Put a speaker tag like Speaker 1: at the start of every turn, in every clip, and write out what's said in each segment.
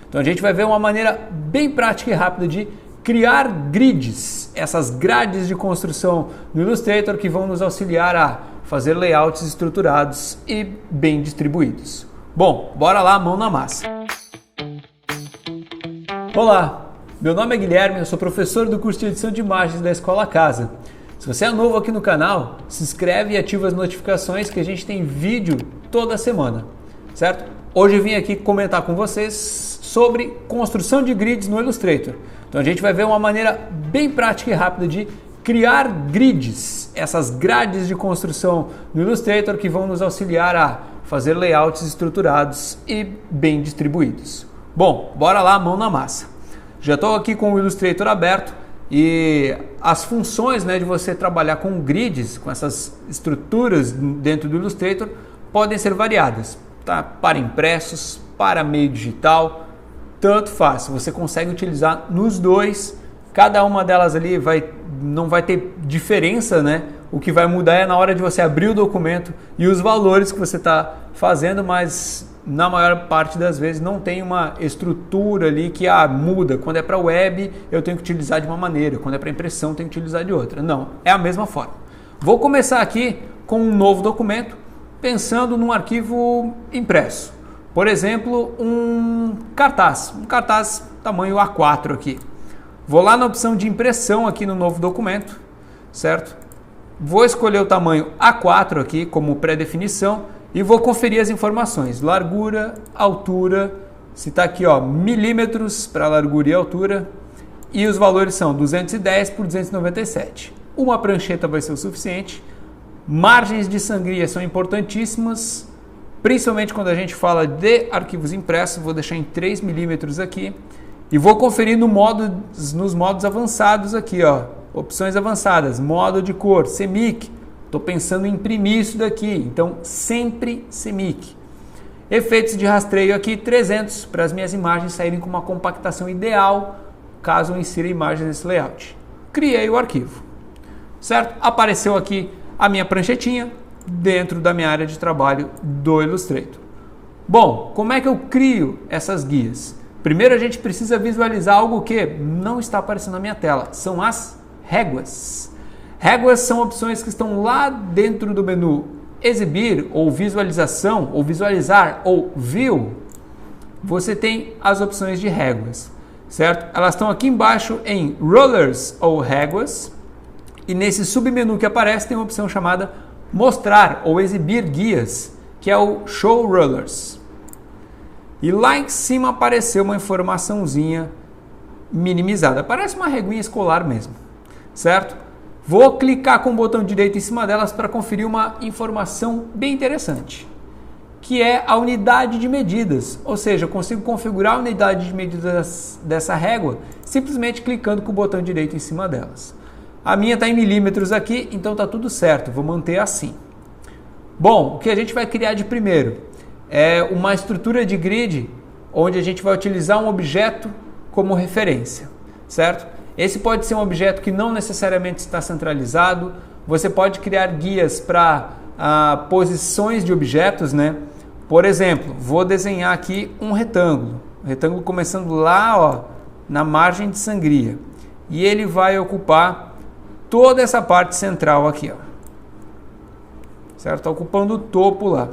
Speaker 1: Então a gente vai ver uma maneira bem prática e rápida de criar grids, essas grades de construção no Illustrator que vão nos auxiliar a fazer layouts estruturados e bem distribuídos. Bom, bora lá, mão na massa. Olá, meu nome é Guilherme, eu sou professor do curso de edição de imagens da Escola Casa. Se você é novo aqui no canal, se inscreve e ativa as notificações que a gente tem vídeo toda semana, certo? Hoje eu vim aqui comentar com vocês sobre construção de grids no Illustrator. Então a gente vai ver uma maneira bem prática e rápida de criar grids, essas grades de construção no Illustrator que vão nos auxiliar a fazer layouts estruturados e bem distribuídos. Bom, bora lá, mão na massa. Já estou aqui com o Illustrator aberto e as funções, de você trabalhar com grids, com essas estruturas dentro do Illustrator, podem ser variadas, tá? Para impressos, para meio digital, tanto faz. Você consegue utilizar nos dois, cada uma delas ali não vai ter diferença, O que vai mudar é na hora de você abrir o documento e os valores que você está fazendo, mas na maior parte das vezes não tem uma estrutura ali que muda. Quando é para web eu tenho que utilizar de uma maneira, quando é para impressão eu tenho que utilizar de outra. Não, é a mesma forma. Vou começar aqui com um novo documento, pensando num arquivo impresso. Por exemplo, um cartaz tamanho A4 aqui. Vou lá na opção de impressão aqui no novo documento, certo? Vou escolher o tamanho A4 aqui como pré-definição e vou conferir as informações, largura, altura, se está aqui milímetros para largura e altura, e os valores são 210 por 297. Uma prancheta vai ser o suficiente. Margens de sangria são importantíssimas, principalmente quando a gente fala de arquivos impressos. Vou deixar em 3 milímetros aqui e vou conferir nos modos avançados aqui, opções avançadas, modo de cor, CMYK. Estou pensando em imprimir isso daqui, então sempre CMYK. Efeitos de rastreio aqui 300 para as minhas imagens saírem com uma compactação ideal caso eu insira imagens nesse layout. Criei o arquivo, certo? Apareceu aqui a minha pranchetinha dentro da minha área de trabalho do Illustrator. Bom, como é que eu crio essas guias? Primeiro a gente precisa visualizar algo que não está aparecendo na minha tela, são as réguas. Réguas são opções que estão lá dentro do menu exibir ou visualização, ou visualizar, ou view. Você tem as opções de réguas, certo? Elas estão aqui embaixo em rollers ou réguas, e nesse submenu que aparece tem uma opção chamada mostrar ou exibir guias, que é o show rollers. E lá em cima apareceu uma informaçãozinha minimizada, parece uma reguinha escolar mesmo, certo? Vou clicar com o botão direito em cima delas para conferir uma informação bem interessante, que é a unidade de medidas, ou seja, eu consigo configurar a unidade de medidas dessa régua simplesmente clicando com o botão direito em cima delas. A minha está em milímetros aqui, então está tudo certo, vou manter assim. Bom, o que a gente vai criar de primeiro é uma estrutura de grid onde a gente vai utilizar um objeto como referência, certo? Esse pode ser um objeto que não necessariamente está centralizado. Você pode criar guias para posições de objetos, Por exemplo, vou desenhar aqui um retângulo começando lá, na margem de sangria. E ele vai ocupar toda essa parte central aqui, certo? Está ocupando o topo lá.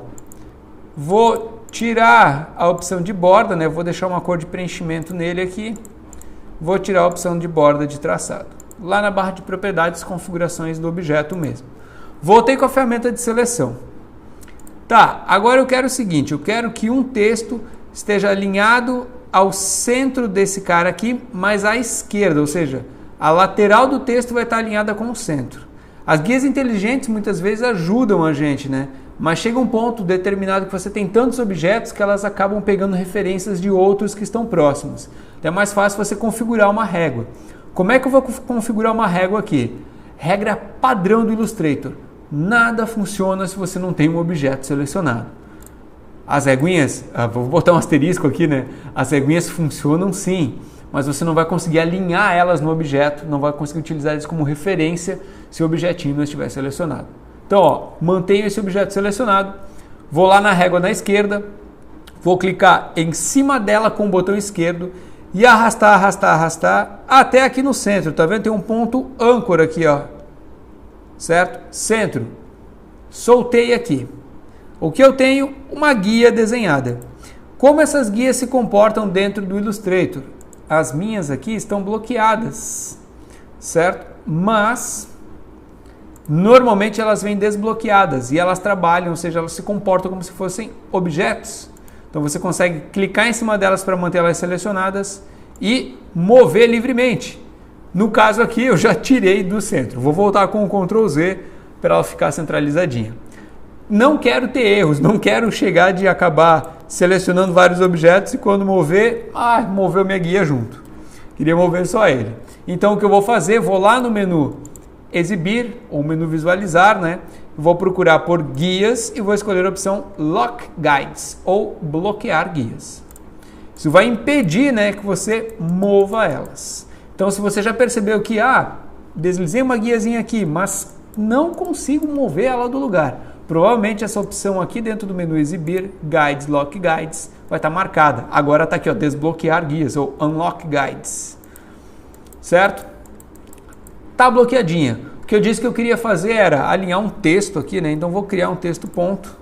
Speaker 1: Vou tirar a opção de borda, Vou deixar uma cor de preenchimento nele aqui. Vou tirar a opção de borda de traçado. Lá na barra de propriedades, configurações do objeto mesmo. Voltei com a ferramenta de seleção. Tá, agora eu quero o seguinte, eu quero que um texto esteja alinhado ao centro desse cara aqui, mas à esquerda, ou seja, a lateral do texto vai estar alinhada com o centro. As guias inteligentes muitas vezes ajudam a gente, Mas chega um ponto determinado que você tem tantos objetos que elas acabam pegando referências de outros que estão próximos. Então é mais fácil você configurar uma régua. Como é que eu vou configurar uma régua aqui? Regra padrão do Illustrator. Nada funciona se você não tem um objeto selecionado. As reguinhas, vou botar um asterisco aqui, As reguinhas funcionam sim, mas você não vai conseguir alinhar elas no objeto, não vai conseguir utilizar eles como referência se o objetinho não estiver selecionado. Então, mantenho esse objeto selecionado, vou lá na régua na esquerda, Vou clicar em cima dela com o botão esquerdo e arrastar, arrastar, arrastar até aqui no centro. Tá vendo? Tem um ponto âncora aqui, ó. Certo? Centro. Soltei aqui. O que eu tenho? Uma guia desenhada. Como essas guias se comportam dentro do Illustrator? As minhas aqui estão bloqueadas, certo? Mas normalmente elas vêm desbloqueadas e elas trabalham, ou seja, elas se comportam como se fossem objetos. Então você consegue clicar em cima delas para manter elas selecionadas e mover livremente. No caso aqui eu já tirei do centro. Vou voltar com o Ctrl Z para ela ficar centralizadinha. Não quero ter erros, não quero chegar de acabar selecionando vários objetos e quando mover, moveu minha guia junto. Queria mover só ele. Então o que eu vou fazer, vou lá no menu exibir ou menu visualizar, né? Vou procurar por guias e vou escolher a opção Lock Guides ou bloquear guias. Isso vai impedir, né, que você mova elas. Então se você já percebeu que deslizei uma guiazinha aqui, mas não consigo mover ela do lugar, provavelmente essa opção aqui dentro do menu exibir, Guides, Lock Guides, vai estar marcada. Agora está aqui, ó, desbloquear guias ou Unlock Guides. Certo? Tá bloqueadinha. O que eu disse que eu queria fazer era alinhar um texto aqui, né? Então vou criar um texto ponto.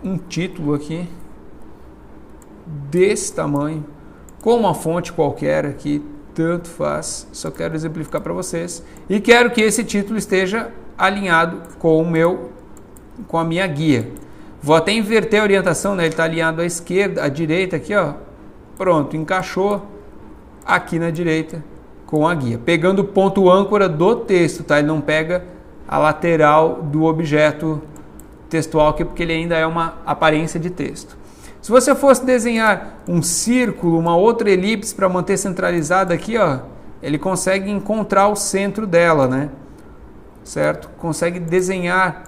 Speaker 1: Um título aqui. Desse tamanho. Com uma fonte qualquer aqui. Tanto faz. Só quero exemplificar para vocês. E quero que esse título esteja alinhado com a minha guia. Vou até inverter a orientação, né? Ele está alinhado à esquerda, à direita aqui, ó. Pronto, encaixou aqui na direita com a guia. Pegando o ponto âncora do texto, tá? Ele não pega a lateral do objeto textual aqui, porque ele ainda é uma aparência de texto. Se você fosse desenhar um círculo, uma outra elipse para manter centralizada aqui, ó, ele consegue encontrar o centro dela, né? Certo? Consegue desenhar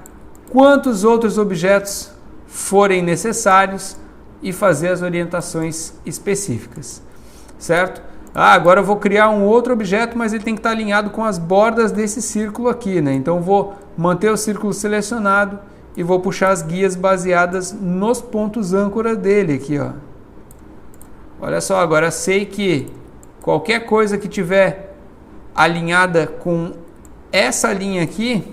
Speaker 1: quantos outros objetos forem necessários e fazer as orientações específicas, certo? Agora eu vou criar um outro objeto, mas ele tem que estar alinhado com as bordas desse círculo aqui, né? Então eu vou manter o círculo selecionado e vou puxar as guias baseadas nos pontos âncora dele aqui, ó. Olha só, agora sei que qualquer coisa que tiver alinhada com essa linha aqui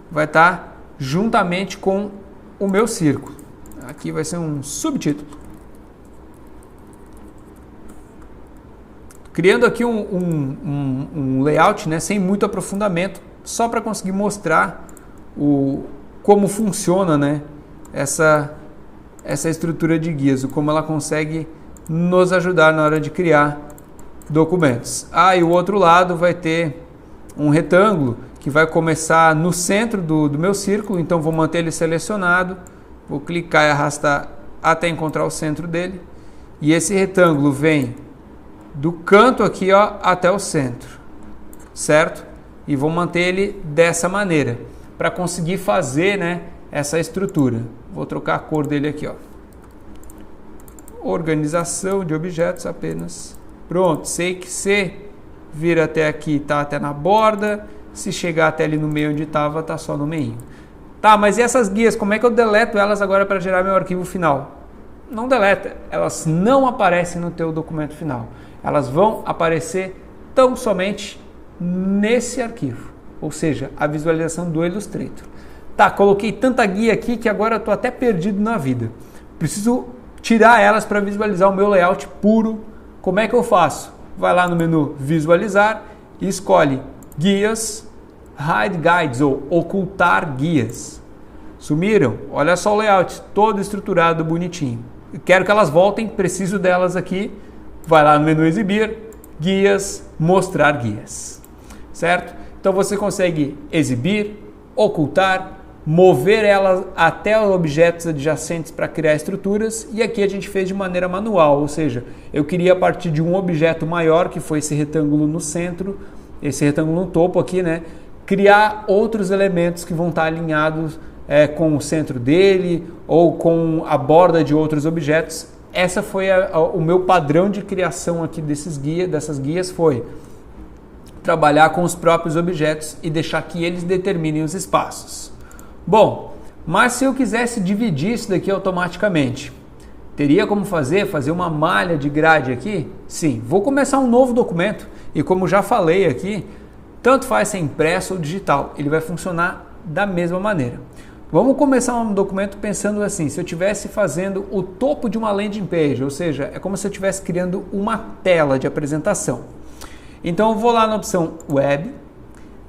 Speaker 1: vai estar juntamente com o meu círculo. Aqui vai ser um subtítulo. Criando aqui um layout, né, sem muito aprofundamento, só para conseguir mostrar como funciona, né, essa estrutura de guias, como ela consegue nos ajudar na hora de criar documentos. E o outro lado vai ter um retângulo que vai começar no centro do meu círculo, então vou manter ele selecionado, vou clicar e arrastar até encontrar o centro dele, e esse retângulo vem do canto aqui, ó, até o centro, certo? E vou manter ele dessa maneira, para conseguir fazer, né, essa estrutura. Vou trocar a cor dele aqui, ó. Organização de objetos apenas. Pronto, sei que se vir até aqui, tá até na borda, se chegar até ali no meio onde estava, tá só no meio. Tá, mas e essas guias, como é que eu deleto elas agora para gerar meu arquivo final? Não deleta, elas não aparecem no teu documento final. Elas vão aparecer tão somente nesse arquivo, ou seja, a visualização do Illustrator. Tá, coloquei tanta guia aqui que agora eu estou até perdido na vida. Preciso tirar elas para visualizar o meu layout puro. Como é que eu faço? Vai lá no menu visualizar e escolhe guias, hide guides ou ocultar guias. Sumiram? Olha só o layout, todo estruturado, bonitinho. Quero que elas voltem, preciso delas aqui. Vai lá no menu exibir, guias, mostrar guias, certo? Então você consegue exibir, ocultar, mover elas até objetos adjacentes para criar estruturas, e aqui a gente fez de maneira manual, ou seja, eu queria a partir de um objeto maior, que foi esse retângulo no centro, esse retângulo no topo aqui, né? Criar outros elementos que vão estar alinhados com o centro dele ou com a borda de outros objetos. Essa foi o meu padrão de criação aqui dessas guias, foi trabalhar com os próprios objetos e deixar que eles determinem os espaços. Bom, Mas se eu quisesse dividir isso daqui automaticamente, teria como fazer uma malha de grade aqui? Sim, vou começar um novo documento e como já falei aqui, tanto faz ser impresso ou digital, ele vai funcionar da mesma maneira. Vamos começar um documento pensando assim, se eu estivesse fazendo o topo de uma landing page, ou seja, é como se eu estivesse criando uma tela de apresentação. Então eu vou lá na opção Web,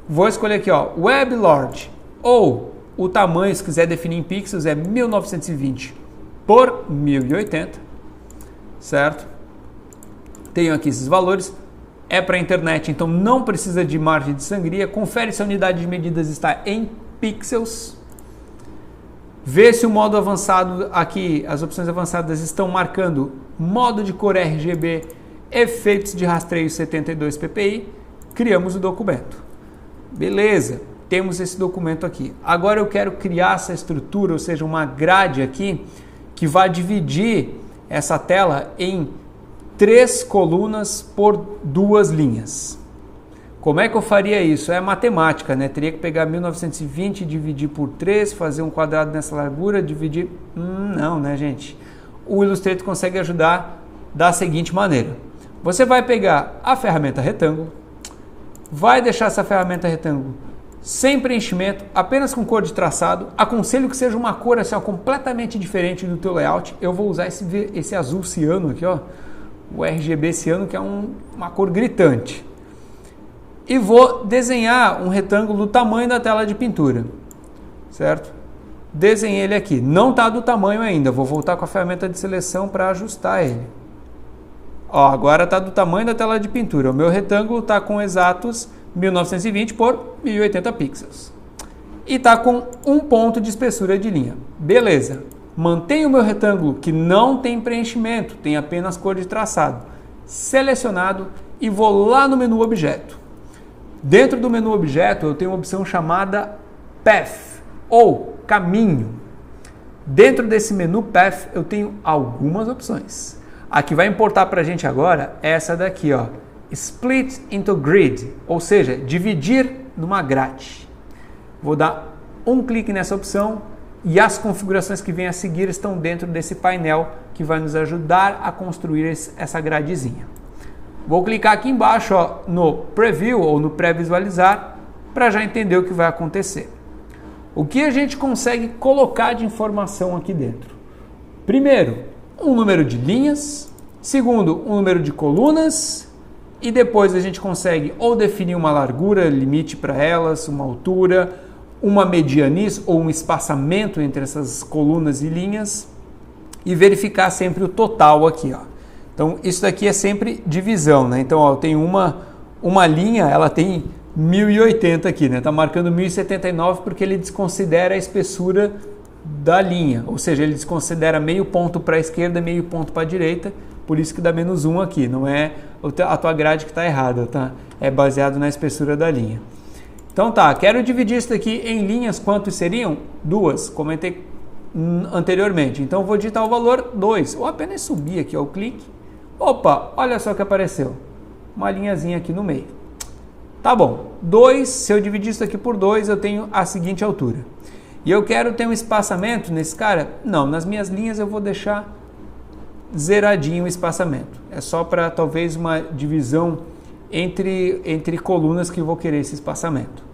Speaker 1: vou escolher aqui, ó, Web Large, ou o tamanho, se quiser definir em pixels, é 1920 por 1080, certo? Tenho aqui esses valores, é para a internet, então não precisa de margem de sangria, confere se a unidade de medidas está em pixels, vê se o modo avançado aqui, as opções avançadas estão marcando modo de cor RGB, efeitos de rastreio 72 ppi, criamos o documento. Beleza, temos esse documento aqui. Agora eu quero criar essa estrutura, ou seja, uma grade aqui, que vai dividir essa tela em 3 colunas por 2 linhas. Como é que eu faria isso? É matemática, né? Teria que pegar 1920 e dividir por 3, fazer um quadrado nessa largura, dividir... não, né, gente? O Illustrator consegue ajudar da seguinte maneira. Você vai pegar a ferramenta retângulo, vai deixar essa ferramenta retângulo sem preenchimento, apenas com cor de traçado. Aconselho que seja uma cor assim, ó, completamente diferente do teu layout. Eu vou usar esse azul ciano aqui, ó, o RGB ciano, que é uma cor gritante. E vou desenhar um retângulo do tamanho da tela de pintura, certo? Desenhei ele aqui. Não está do tamanho ainda. Vou voltar com a ferramenta de seleção para ajustar ele. Ó, agora está do tamanho da tela de pintura. O meu retângulo está com exatos 1920 por 1080 pixels. E está com 1 ponto de espessura de linha. Beleza. Mantenho o meu retângulo que não tem preenchimento, tem apenas cor de traçado. Selecionado e vou lá no menu Objeto. Dentro do menu Objeto eu tenho uma opção chamada Path, ou Caminho. Dentro desse menu Path eu tenho algumas opções. A que vai importar para a gente agora é essa daqui, ó, Split into Grid, ou seja, dividir numa grade. Vou dar um clique nessa opção e as configurações que vêm a seguir estão dentro desse painel que vai nos ajudar a construir essa gradezinha. Vou clicar aqui embaixo, ó, no Preview ou no Pré-visualizar para já entender o que vai acontecer. O que a gente consegue colocar de informação aqui dentro? Primeiro, um número de linhas. Segundo, um número de colunas. E depois a gente consegue ou definir uma largura, limite para elas, uma altura, uma medianice ou um espaçamento entre essas colunas e linhas. E verificar sempre o total aqui, ó. Então, isso daqui é sempre divisão, né? Então, ó, eu tenho uma linha, ela tem 1080 aqui, né? Tá marcando 1079 porque ele desconsidera a espessura da linha. Ou seja, ele desconsidera meio ponto para a esquerda, meio ponto para a direita. Por isso que dá -1 aqui. Não é a tua grade que está errada, tá? É baseado na espessura da linha. Então, tá. Quero dividir isso daqui em linhas. Quantos seriam? 2. Comentei anteriormente. Então, eu vou digitar o valor 2. Ou apenas subir aqui, ó, o clique. Opa, olha só o que apareceu. Uma linhazinha aqui no meio. Tá bom. 2, se eu dividir isso aqui por 2, eu tenho a seguinte altura. E eu quero ter um espaçamento nesse cara? Não, nas minhas linhas eu vou deixar zeradinho o espaçamento. É só para talvez uma divisão entre colunas que eu vou querer esse espaçamento.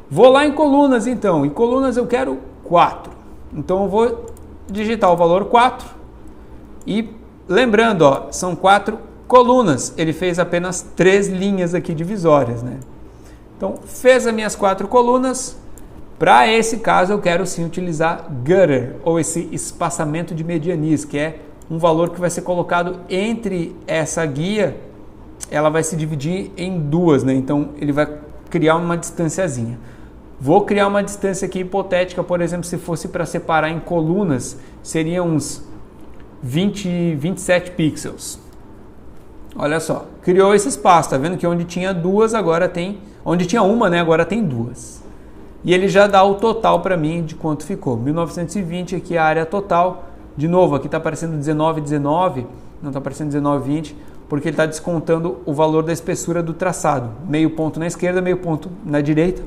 Speaker 1: Vou lá em colunas então. Em colunas eu quero 4. Então eu vou digitar o valor 4 e lembrando, ó, são 4 colunas. Ele fez apenas 3 linhas aqui divisórias, né? Então, fez as minhas 4 colunas. Para esse caso, eu quero sim utilizar gutter, ou esse espaçamento de medianice, que é um valor que vai ser colocado entre essa guia. Ela vai se dividir em 2, né? Então, ele vai criar uma distanciazinha. Vou criar uma distância aqui hipotética, por exemplo, se fosse para separar em colunas, seria uns 27 pixels. Olha só, criou esse espaço, tá vendo que onde tinha 2 agora tem, onde tinha uma, né, agora tem 2. E ele já dá o total para mim de quanto ficou. 1920 aqui é a área total. De novo, aqui está aparecendo 1919, não está aparecendo 1920, porque ele está descontando o valor da espessura do traçado. Meio ponto na esquerda, meio ponto na direita,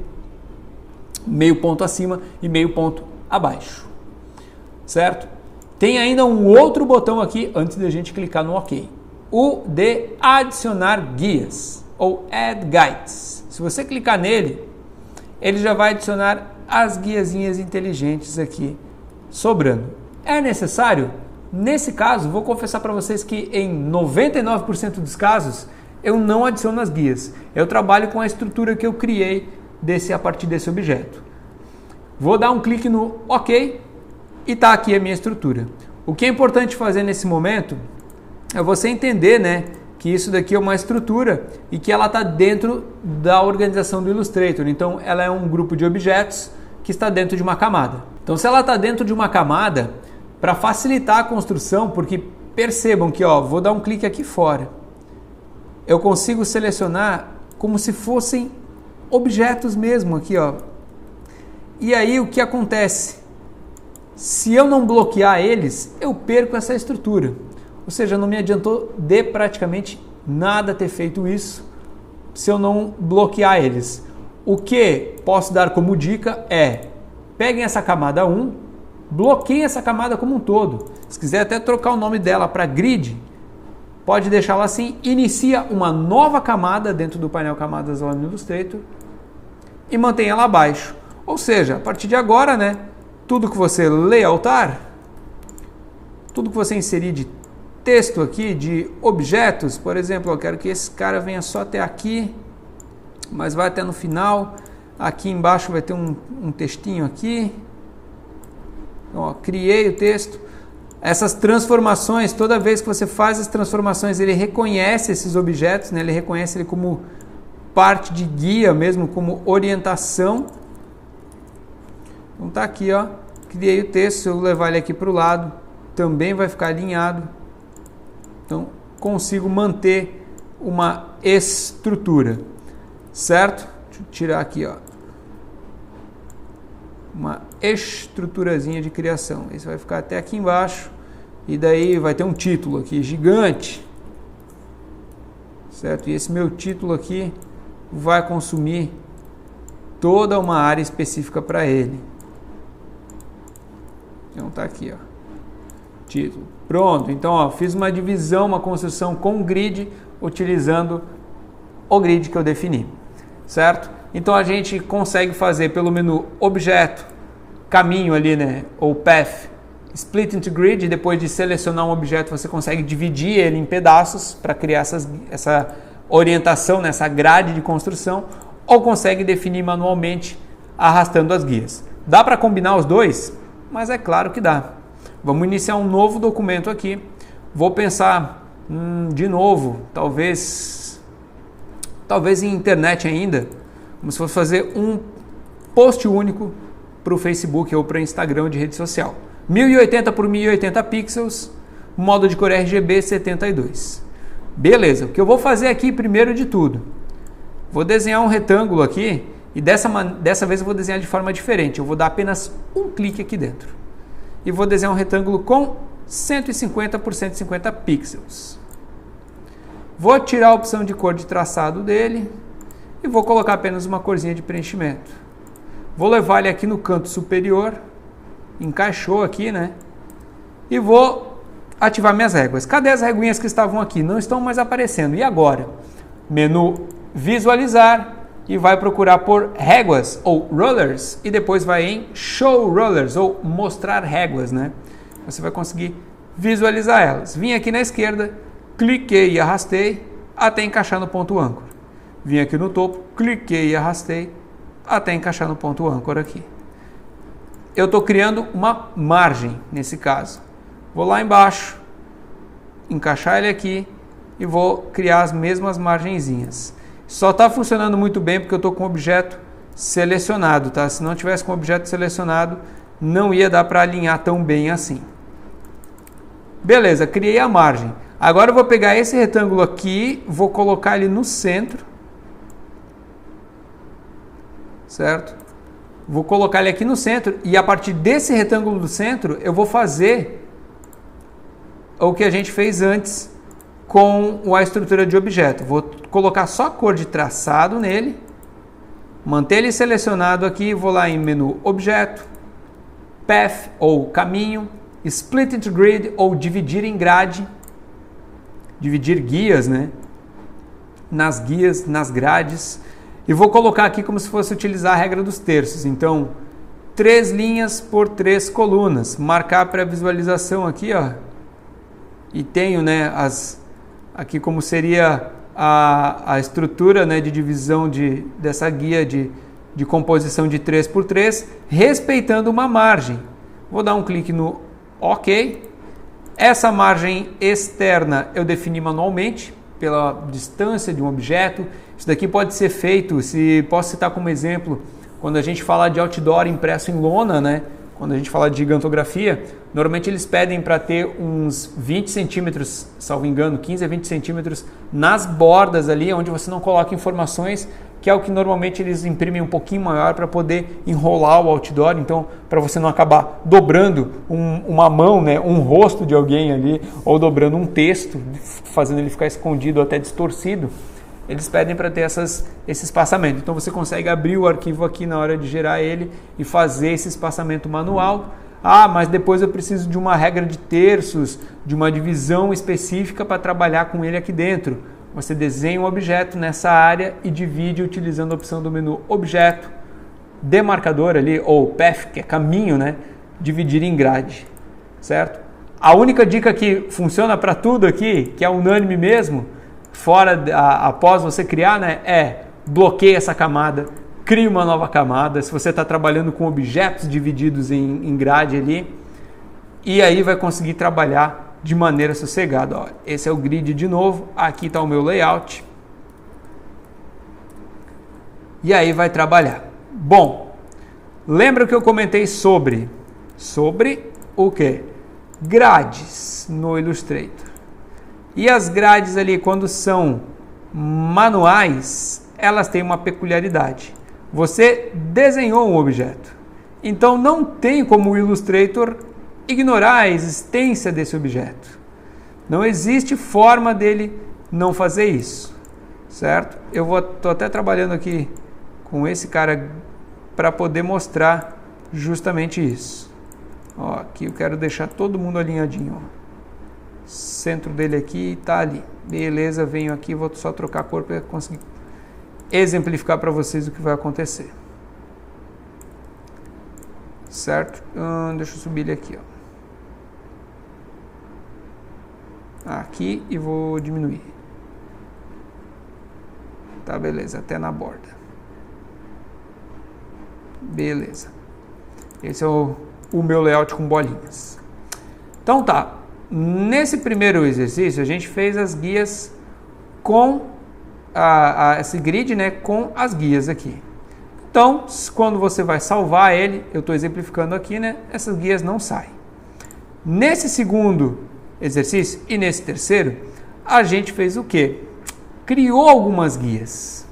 Speaker 1: meio ponto acima e meio ponto abaixo, certo? Tem ainda um outro botão aqui antes da gente clicar no OK, o de adicionar guias ou Add Guides. Se você clicar nele, ele já vai adicionar as guiazinhas inteligentes aqui sobrando. É necessário? Nesse caso, vou confessar para vocês que em 99% dos casos eu não adiciono as guias. Eu trabalho com a estrutura que eu criei a partir desse objeto. Vou dar um clique no OK e está aqui a minha estrutura. O que é importante fazer nesse momento é você entender, né, que isso daqui é uma estrutura e que ela está dentro da organização do Illustrator. Então, ela é um grupo de objetos que está dentro de uma camada. Então, se ela está dentro de uma camada, para facilitar a construção, porque percebam que, vou dar um clique aqui fora, eu consigo selecionar como se fossem objetos mesmo aqui, E aí, o que acontece? Se eu não bloquear eles, eu perco essa estrutura. Ou seja, não me adiantou de praticamente nada ter feito isso se eu não bloquear eles. O que posso dar como dica é, peguem essa camada 1, bloqueiem essa camada como um todo. Se quiser até trocar o nome dela para grid, pode deixá-la assim, inicia uma nova camada dentro do painel camadas lá no Illustrator e mantém ela abaixo. Ou seja, a partir de agora, né, tudo que você layoutar, tudo que você inserir de texto aqui, de objetos, por exemplo, eu quero que esse cara venha só até aqui, mas vai até no final, aqui embaixo vai ter um textinho aqui, então, criei o texto. Essas transformações, toda vez que você faz as transformações, ele reconhece esses objetos, né? Ele reconhece ele como parte de guia mesmo, como orientação. Então tá aqui, criei o texto, se eu levar ele aqui para o lado, também vai ficar alinhado. Então, consigo manter uma estrutura, certo? Deixa eu tirar aqui, uma estruturazinha de criação. Esse vai ficar até aqui embaixo, e daí vai ter um título aqui, gigante, certo? E esse meu título aqui vai consumir toda uma área específica para ele. Então tá aqui, título. Pronto, então fiz uma divisão, uma construção com grid, utilizando o grid que eu defini, certo? Então a gente consegue fazer pelo menu objeto, caminho ali, né, ou path, split into grid. Depois de selecionar um objeto, você consegue dividir ele em pedaços para criar essa orientação, nessa grade de construção, ou consegue definir manualmente arrastando as guias. Dá para combinar os dois? Mas é claro que dá. Vamos iniciar um novo documento aqui. Vou pensar de novo, talvez em internet ainda, como se fosse fazer um post único para o Facebook ou para o Instagram de rede social. 1080 por 1080 pixels, modo de cor RGB 72. Beleza, o que eu vou fazer aqui primeiro de tudo, vou desenhar um retângulo aqui e dessa vez eu vou desenhar de forma diferente. Eu vou dar apenas um clique aqui dentro e vou desenhar um retângulo com 150 por 150 pixels. Vou tirar a opção de cor de traçado dele e vou colocar apenas uma corzinha de preenchimento. Vou levar ele aqui no canto superior, encaixou aqui, né? E vou ativar minhas réguas. Cadê as reguinhas que estavam aqui? Não estão mais aparecendo. E agora? Menu visualizar e vai procurar por réguas ou rollers e depois vai em show rollers ou mostrar réguas, né? Você vai conseguir visualizar elas. Vim aqui na esquerda, cliquei e arrastei até encaixar no ponto âncora. Vim aqui no topo, cliquei e arrastei até encaixar no ponto âncora aqui. Eu estou criando uma margem nesse caso. Vou lá embaixo, encaixar ele aqui e vou criar as mesmas margenzinhas. Só está funcionando muito bem porque eu estou com o objeto selecionado, tá? Se não tivesse com o objeto selecionado, não ia dar para alinhar tão bem assim. Beleza, criei a margem. Agora eu vou pegar esse retângulo aqui, vou colocar ele no centro, certo? Vou colocar ele aqui no centro e a partir desse retângulo do centro eu vou fazer o que a gente fez antes com a estrutura de objeto. Vou colocar só a cor de traçado nele, manter ele selecionado aqui, vou lá em menu objeto, path ou caminho, split into grid ou dividir em grade, dividir guias, né? Nas guias, nas grades. E vou colocar aqui como se fosse utilizar a regra dos terços. Então, 3 linhas por 3 colunas. Marcar para visualização aqui, ó. E tenho, né, aqui como seria a estrutura, né, de divisão dessa guia de composição de 3 por 3, respeitando uma margem. Vou dar um clique no OK. Essa margem externa eu defini manualmente, pela distância de um objeto. Isso daqui pode ser feito, posso citar como exemplo, quando a gente fala de outdoor impresso em lona, né? Quando a gente fala de gigantografia, normalmente eles pedem para ter uns 20 centímetros, salvo engano, 15 a 20 centímetros nas bordas ali, onde você não coloca informações, que é o que normalmente eles imprimem um pouquinho maior para poder enrolar o outdoor. Então, para você não acabar dobrando uma mão, né, um rosto de alguém ali, ou dobrando um texto, fazendo ele ficar escondido, até distorcido, eles pedem para ter esse espaçamento. Então você consegue abrir o arquivo aqui na hora de gerar ele e fazer esse espaçamento manual. Ah, mas depois eu preciso de uma regra de terços, de uma divisão específica para trabalhar com ele aqui dentro. Você desenha um objeto nessa área e divide utilizando a opção do menu Objeto, Demarcador ali, ou Path, que é caminho, né? Dividir em grade, certo? A única dica que funciona para tudo aqui, que é unânime mesmo, após você criar, né, bloqueia essa camada, cria uma nova camada. Se você está trabalhando com objetos divididos em grade ali, e aí vai conseguir trabalhar de maneira sossegada. Ó, esse é o grid de novo, aqui está o meu layout, e aí vai trabalhar. Bom, lembra que eu comentei sobre o que? Grades no Illustrator. E as grades ali, quando são manuais, elas têm uma peculiaridade. Você desenhou um objeto, então não tem como o Illustrator ignorar a existência desse objeto. Não existe forma dele não fazer isso, certo? Eu estou até trabalhando aqui com esse cara para poder mostrar justamente isso. Ó, aqui eu quero deixar todo mundo alinhadinho, ó. Centro dele aqui está ali. Beleza, venho aqui, vou só trocar a cor para conseguir exemplificar para vocês o que vai acontecer. Certo? Deixa eu subir ele aqui, ó. Aqui, e vou diminuir. Tá, beleza, até na borda. Beleza. Esse é o meu layout com bolinhas. Então tá. Nesse primeiro exercício, a gente fez as guias com esse grid, né, com as guias aqui. Então, quando você vai salvar ele, eu estou exemplificando aqui, né, essas guias não saem. Nesse segundo exercício e nesse terceiro, a gente fez o quê? Criou algumas guias,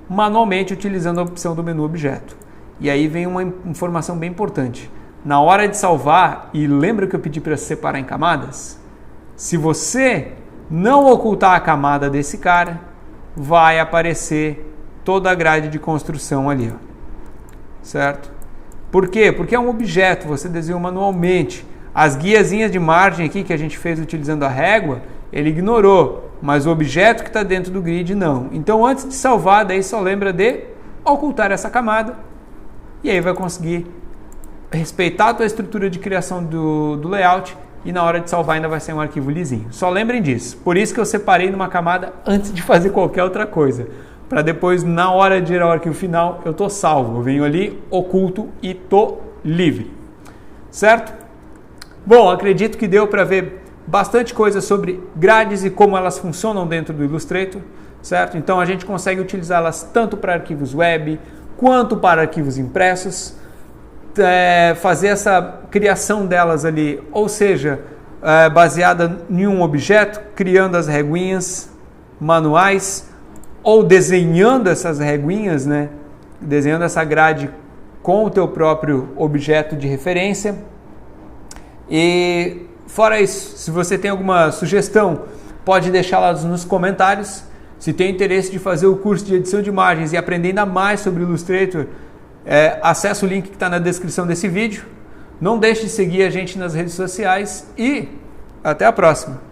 Speaker 1: manualmente utilizando a opção do menu Objeto. E aí vem uma informação bem importante. Na hora de salvar, e lembra que eu pedi para separar em camadas? Se você não ocultar a camada desse cara, vai aparecer toda a grade de construção ali, ó. Certo? Por quê? Porque é um objeto, você desenhou manualmente. As guiazinhas de margem aqui que a gente fez utilizando a régua, ele ignorou, mas o objeto que está dentro do grid não. Então antes de salvar, daí só lembra de ocultar essa camada, e aí vai conseguir respeitar a tua estrutura de criação do layout, e na hora de salvar ainda vai ser um arquivo lisinho. Só lembrem disso. Por isso que eu separei numa camada antes de fazer qualquer outra coisa. Para depois, na hora de gerar o arquivo final, eu estou salvo. Eu venho ali, oculto e estou livre. Certo? Bom, acredito que deu para ver bastante coisa sobre grades e como elas funcionam dentro do Illustrator. Certo? Então a gente consegue utilizá-las tanto para arquivos web, quanto para arquivos impressos. Fazer essa criação delas ali, ou seja, baseada em um objeto, criando as reguinhas manuais, ou desenhando essas reguinhas, né? Desenhando essa grade com o teu próprio objeto de referência. E fora isso, se você tem alguma sugestão, pode deixá-la nos comentários. Se tem interesse de fazer o curso de edição de imagens e aprender ainda mais sobre Illustrator, acesse o link que está na descrição desse vídeo. Não deixe de seguir a gente nas redes sociais e até a próxima!